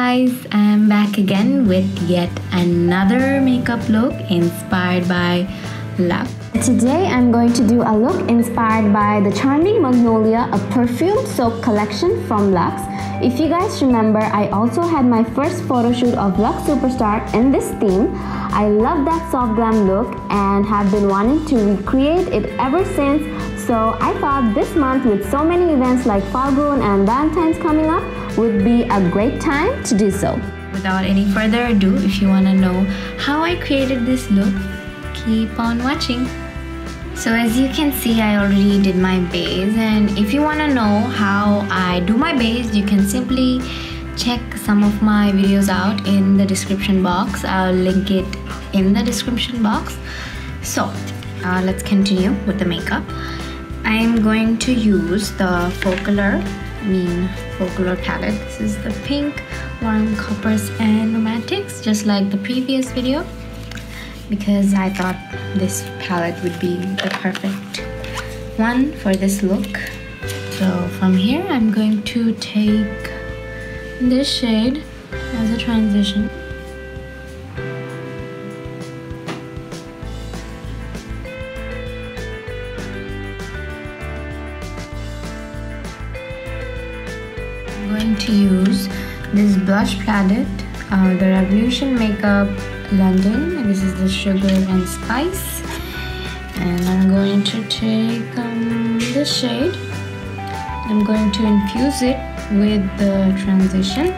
guys, I'm back again with yet another makeup look inspired by Lux. Today I'm going to do a look inspired by the Charming Magnolia, a perfume soap collection from Lux. If you guys remember, I also had my first photo shoot of Lux Superstar in this theme. I love that soft glam look and have been wanting to recreate it ever since. So I thought this month, with so many events like Falgun and Valentine's coming up, would be a great time to do so. Without any further ado, if you want to know how I created this look, keep on watching. So as you can see, I already did my base, and if you want to know how I do my base, you can simply check some of my videos out in the description box. I'll link it in the description box. So let's continue with the makeup. I'm going to use the Faux Color palette. This is the pink, warm coppers and romantics, just like the previous video, because I thought this palette would be the perfect one for this look. So from here, I'm going to take this shade as a transition. I'm going to use this blush palette, the Revolution Makeup London. This is the Sugar and Spice, and I'm going to take this shade. I'm going to infuse it with the transition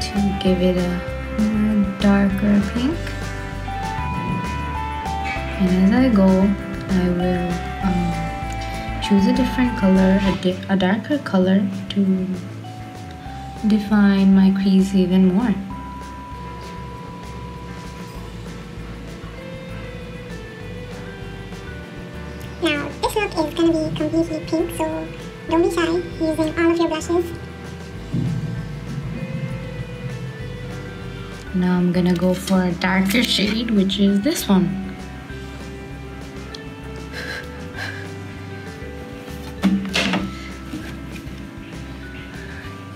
to give it a more darker pink. And as I go, I will choose a different color, a darker color, to define my crease even more. Now, this look is going to be completely pink, so don't be shy using all of your blushes. Now I'm gonna go for a darker shade, which is this one.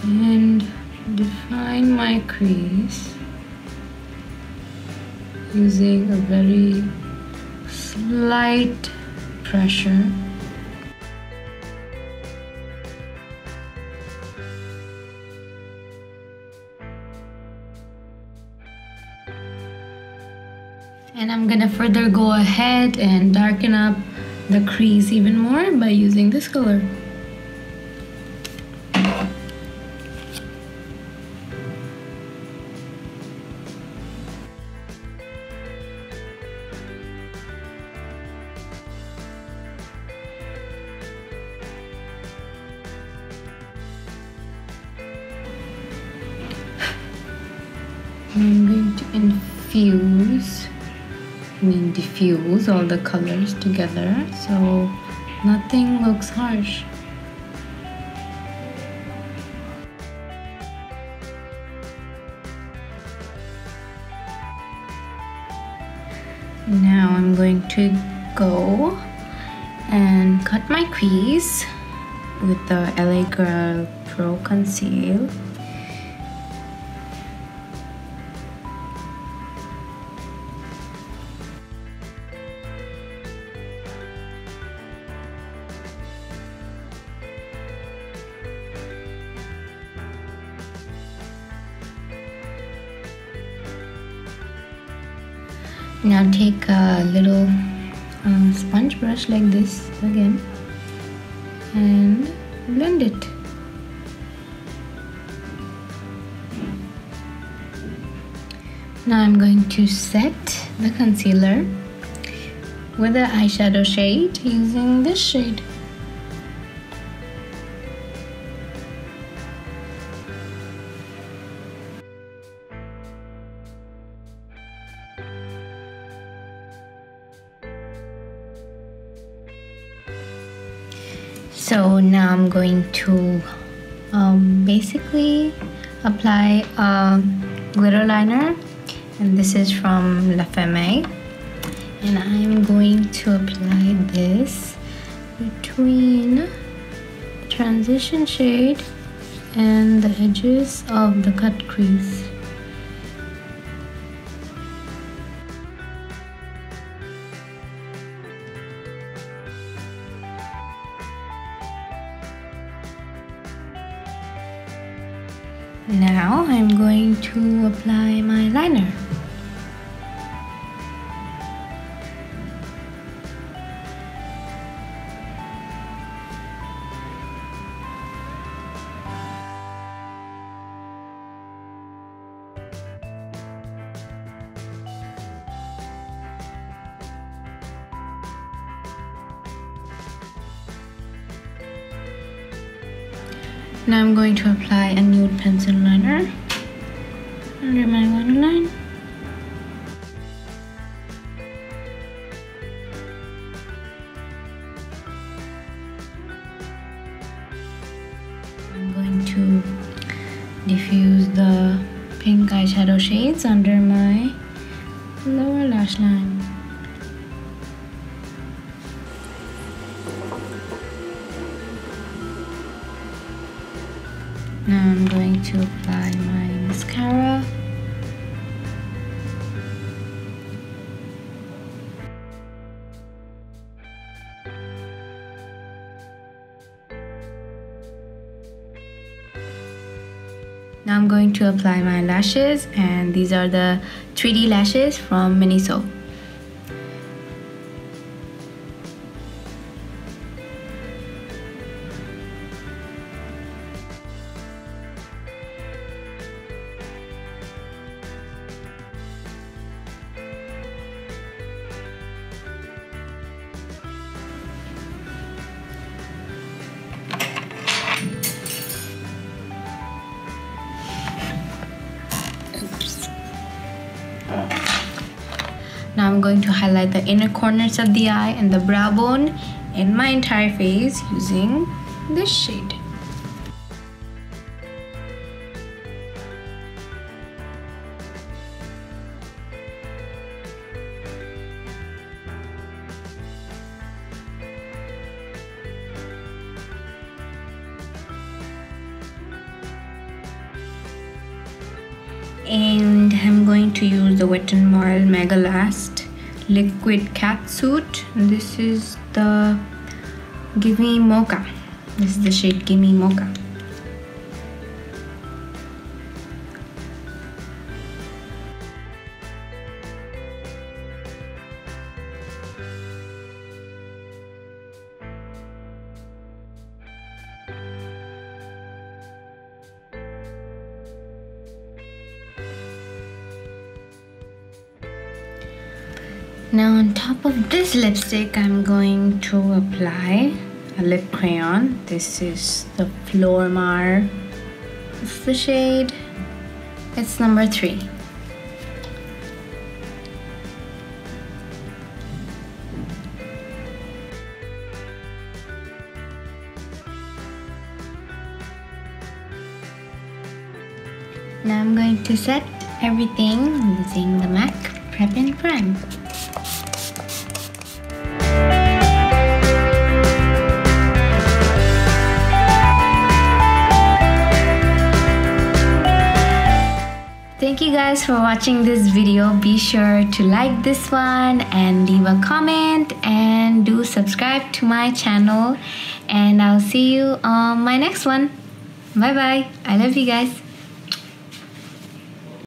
And define my crease using a very slight pressure. And I'm gonna further go ahead and darken up the crease even more by using this color. I'm going to diffuse all the colors together so nothing looks harsh. Now I'm going to go and cut my crease with the LA Girl Pro-Conceal. Now take a little sponge brush like this again and blend it. Now I'm going to set the concealer with the eyeshadow shade using this shade. So now I'm going to basically apply a glitter liner, and this is from La Femme, and I'm going to apply this between the transition shade and the edges of the cut crease. Now I'm going to apply my liner. Now I'm going to apply a nude pencil liner under my waterline. I'm going to diffuse the pink eyeshadow shades under my lower lash line. Now I'm going to apply my mascara. Now I'm going to apply my lashes, and these are the 3D lashes from Miniso. Now I'm going to highlight the inner corners of the eye and the brow bone in my entire face using this shade. And I'm going to use the Wet n Wild Mega Last Liquid Cat Suit. This is the Gimme Mocha. This is the shade Gimme Mocha. Now on top of this lipstick, I'm going to apply a lip crayon. This is the Flormar. It's the shade. It's number 3. Now I'm going to set everything using the MAC Prep and Prime. Thank you guys for watching this video. Be sure to like this one and leave a comment and do subscribe to my channel, and I'll see you on my next one. Bye bye. I love you guys.